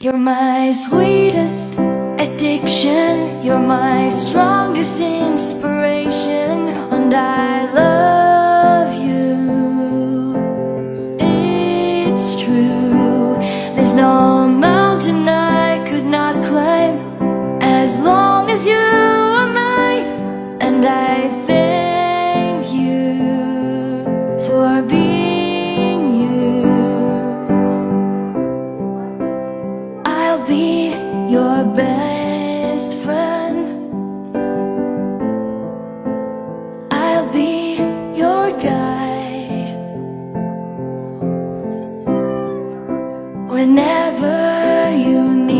You're my sweetest addiction, you're my strongest inspiration, and I love you. It's true, there's no mountain I could not climb as long as you are mine, and I thank you for being you. I'll be your best friend, I'll be your guide whenever you need